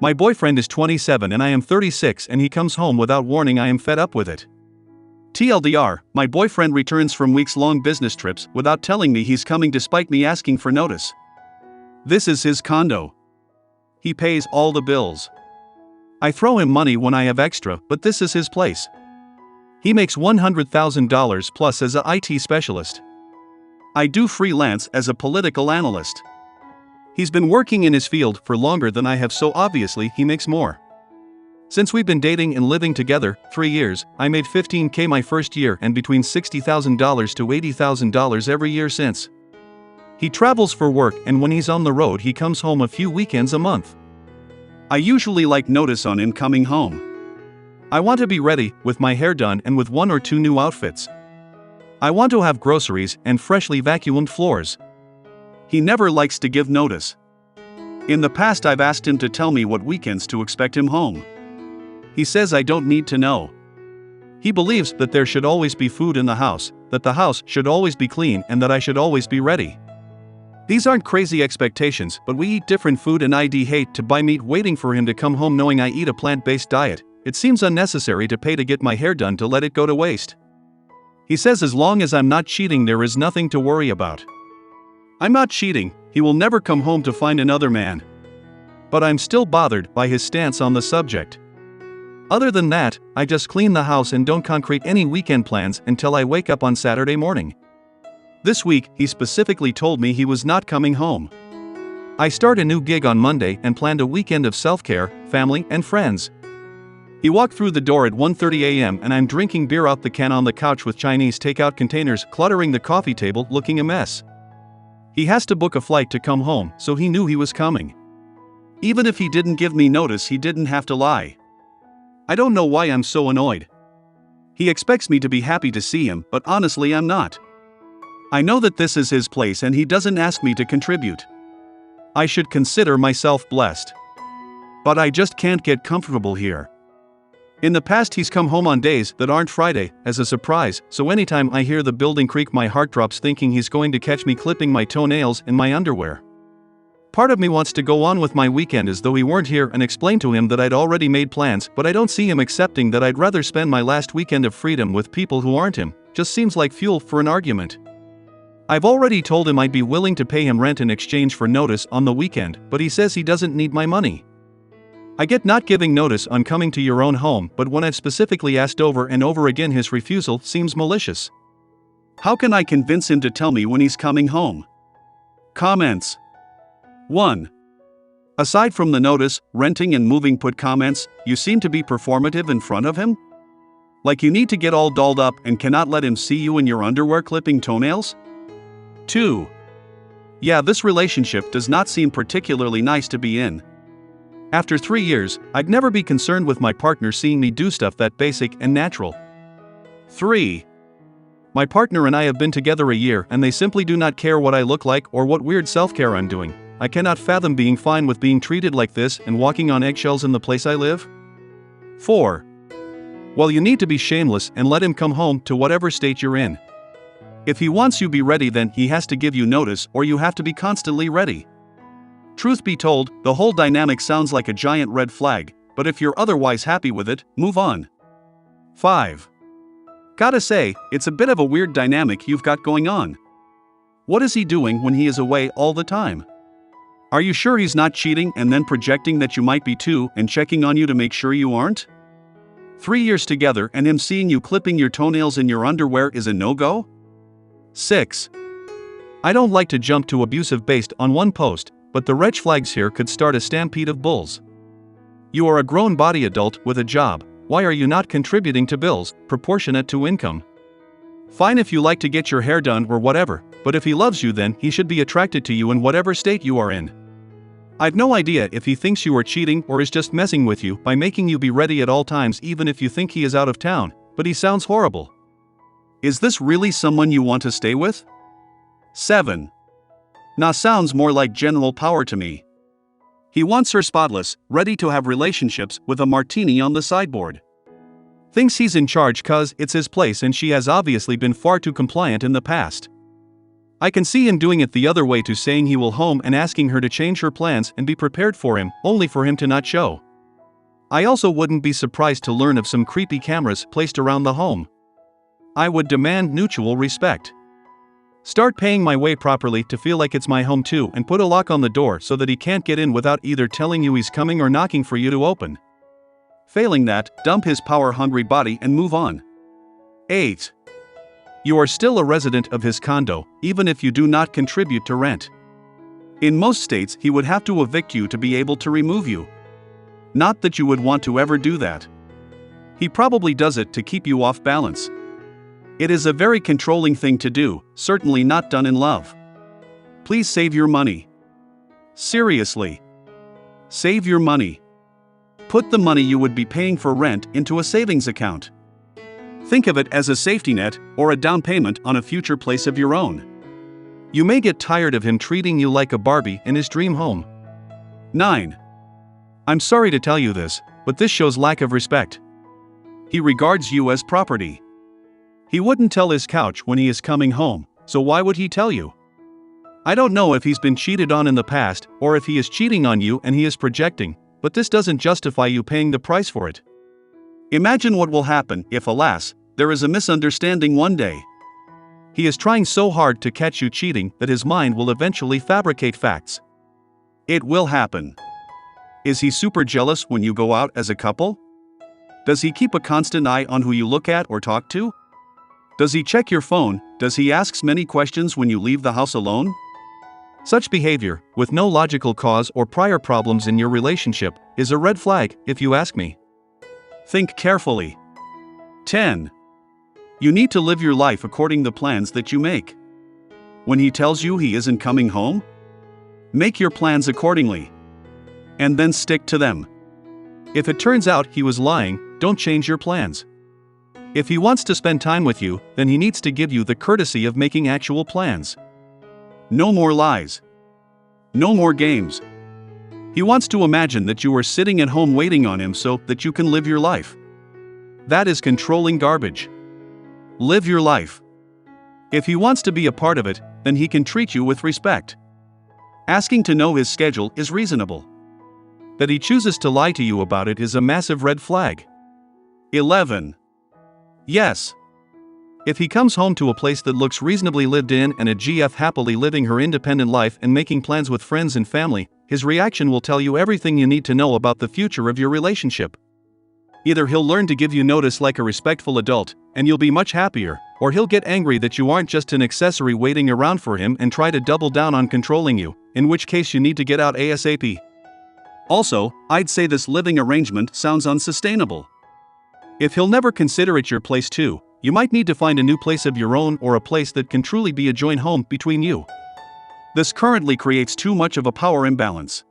My boyfriend is 27 and I am 36 and he comes home without warning. I am fed up with it. TLDR, my boyfriend returns from weeks-long business trips without telling me he's coming despite me asking for notice. This is his condo. He pays all the bills. I throw him money when I have extra, but this is his place. He makes $100,000 plus as a IT specialist. I do freelance as a political analyst. He's been working in his field for longer than I have, so obviously he makes more. Since we've been dating and living together 3 years, I made $15,000 my first year and between $60,000 to $80,000 every year since. He travels for work and when he's on the road he comes home a few weekends a month. I usually like notice on him coming home. I want to be ready, with my hair done and with 1 or 2 new outfits. I want to have groceries and freshly vacuumed floors. He never likes to give notice. In the past I've asked him to tell me what weekends to expect him home. He says I don't need to know. He believes that there should always be food in the house, that the house should always be clean and that I should always be ready. These aren't crazy expectations, but we eat different food and I'd hate to buy meat waiting for him to come home knowing I eat a plant-based diet. It seems unnecessary to pay to get my hair done to let it go to waste. He says as long as I'm not cheating there is nothing to worry about. I'm not cheating, he will never come home to find another man. But I'm still bothered by his stance on the subject. Other than that, I just clean the house and don't concrete any weekend plans until I wake up on Saturday morning. This week, he specifically told me he was not coming home. I start a new gig on Monday and planned a weekend of self-care, family, and friends. He walked through the door at 1:30 a.m. and I'm drinking beer out the can on the couch with Chinese takeout containers cluttering the coffee table, looking a mess. He has to book a flight to come home, so he knew he was coming. Even if he didn't give me notice, he didn't have to lie. I don't know why I'm so annoyed. He expects me to be happy to see him, but honestly I'm not. I know that this is his place and he doesn't ask me to contribute. I should consider myself blessed. But I just can't get comfortable here. In the past he's come home on days that aren't Friday, as a surprise, so anytime I hear the building creak my heart drops thinking he's going to catch me clipping my toenails in my underwear. Part of me wants to go on with my weekend as though he weren't here and explain to him that I'd already made plans, but I don't see him accepting that. I'd rather spend my last weekend of freedom with people who aren't him. Just seems like fuel for an argument. I've already told him I'd be willing to pay him rent in exchange for notice on the weekend, but he says he doesn't need my money. I get not giving notice on coming to your own home, but when I've specifically asked over and over again his refusal seems malicious. How can I convince him to tell me when he's coming home? Comments. 1. Aside from the notice, renting and moving put comments, you seem to be performative in front of him? Like you need to get all dolled up and cannot let him see you in your underwear clipping toenails? 2. Yeah, this relationship does not seem particularly nice to be in. After 3 years, I'd never be concerned with my partner seeing me do stuff that basic and natural. 3. My partner and I have been together a year and they simply do not care what I look like or what weird self-care I'm doing. I cannot fathom being fine with being treated like this and walking on eggshells in the place I live. 4. Well, you need to be shameless and let him come home to whatever state you're in. If he wants you be ready, then he has to give you notice or you have to be constantly ready. Truth be told, the whole dynamic sounds like a giant red flag, but if you're otherwise happy with it, move on. 5. Gotta say, it's a bit of a weird dynamic you've got going on. What is he doing when he is away all the time? Are you sure he's not cheating and then projecting that you might be too and checking on you to make sure you aren't? 3 years together and him seeing you clipping your toenails in your underwear is a no-go? 6. I don't like to jump to abusive based on one post, but the red flags here could start a stampede of bulls. You are a grown body adult with a job. Why are you not contributing to bills proportionate to income? Fine if you like to get your hair done or whatever, but if he loves you then he should be attracted to you in whatever state you are in. I've no idea if he thinks you are cheating or is just messing with you by making you be ready at all times even if you think he is out of town, but he sounds horrible. Is this really someone you want to stay with? 7. Nah, sounds more like general power to me. He wants her spotless, ready to have relationships with a martini on the sideboard. Thinks he's in charge cause it's his place and she has obviously been far too compliant in the past. I can see him doing it the other way too, saying he will home and asking her to change her plans and be prepared for him, only for him to not show. I also wouldn't be surprised to learn of some creepy cameras placed around the home. I would demand mutual respect. Start paying my way properly to feel like it's my home too, and put a lock on the door so that he can't get in without either telling you he's coming or knocking for you to open. Failing that, dump his power-hungry body and move on. 8. You are still a resident of his condo, even if you do not contribute to rent. In most states, he would have to evict you to be able to remove you. Not that you would want to ever do that. He probably does it to keep you off balance. It is a very controlling thing to do, certainly not done in love. Please save your money. Seriously. Save your money. Put the money you would be paying for rent into a savings account. Think of it as a safety net or a down payment on a future place of your own. You may get tired of him treating you like a Barbie in his dream home. 9. I'm sorry to tell you this, but this shows lack of respect. He regards you as property. He wouldn't tell his couch when he is coming home, so why would he tell you? I don't know if he's been cheated on in the past or if he is cheating on you and he is projecting, but this doesn't justify you paying the price for it. Imagine what will happen if, alas, there is a misunderstanding one day. He is trying so hard to catch you cheating that his mind will eventually fabricate facts. It will happen. Is he super jealous when you go out as a couple? Does he keep a constant eye on who you look at or talk to? Does he check your phone? Does he ask many questions when you leave the house alone? Such behavior, with no logical cause or prior problems in your relationship, is a red flag, if you ask me. Think carefully. 10. You need to live your life according to the plans that you make. When he tells you he isn't coming home, make your plans accordingly. And then stick to them. If it turns out he was lying, don't change your plans. If he wants to spend time with you, then he needs to give you the courtesy of making actual plans. No more lies. No more games. He wants to imagine that you are sitting at home waiting on him so that you can live your life. That is controlling garbage. Live your life. If he wants to be a part of it, then he can treat you with respect. Asking to know his schedule is reasonable. That he chooses to lie to you about it is a massive red flag. 11. Yes. If he comes home to a place that looks reasonably lived in and a GF happily living her independent life and making plans with friends and family, his reaction will tell you everything you need to know about the future of your relationship. Either he'll learn to give you notice like a respectful adult, and you'll be much happier, or he'll get angry that you aren't just an accessory waiting around for him and try to double down on controlling you, in which case you need to get out ASAP. Also, I'd say this living arrangement sounds unsustainable. If he'll never consider it your place too, you might need to find a new place of your own or a place that can truly be a joint home between you. This currently creates too much of a power imbalance.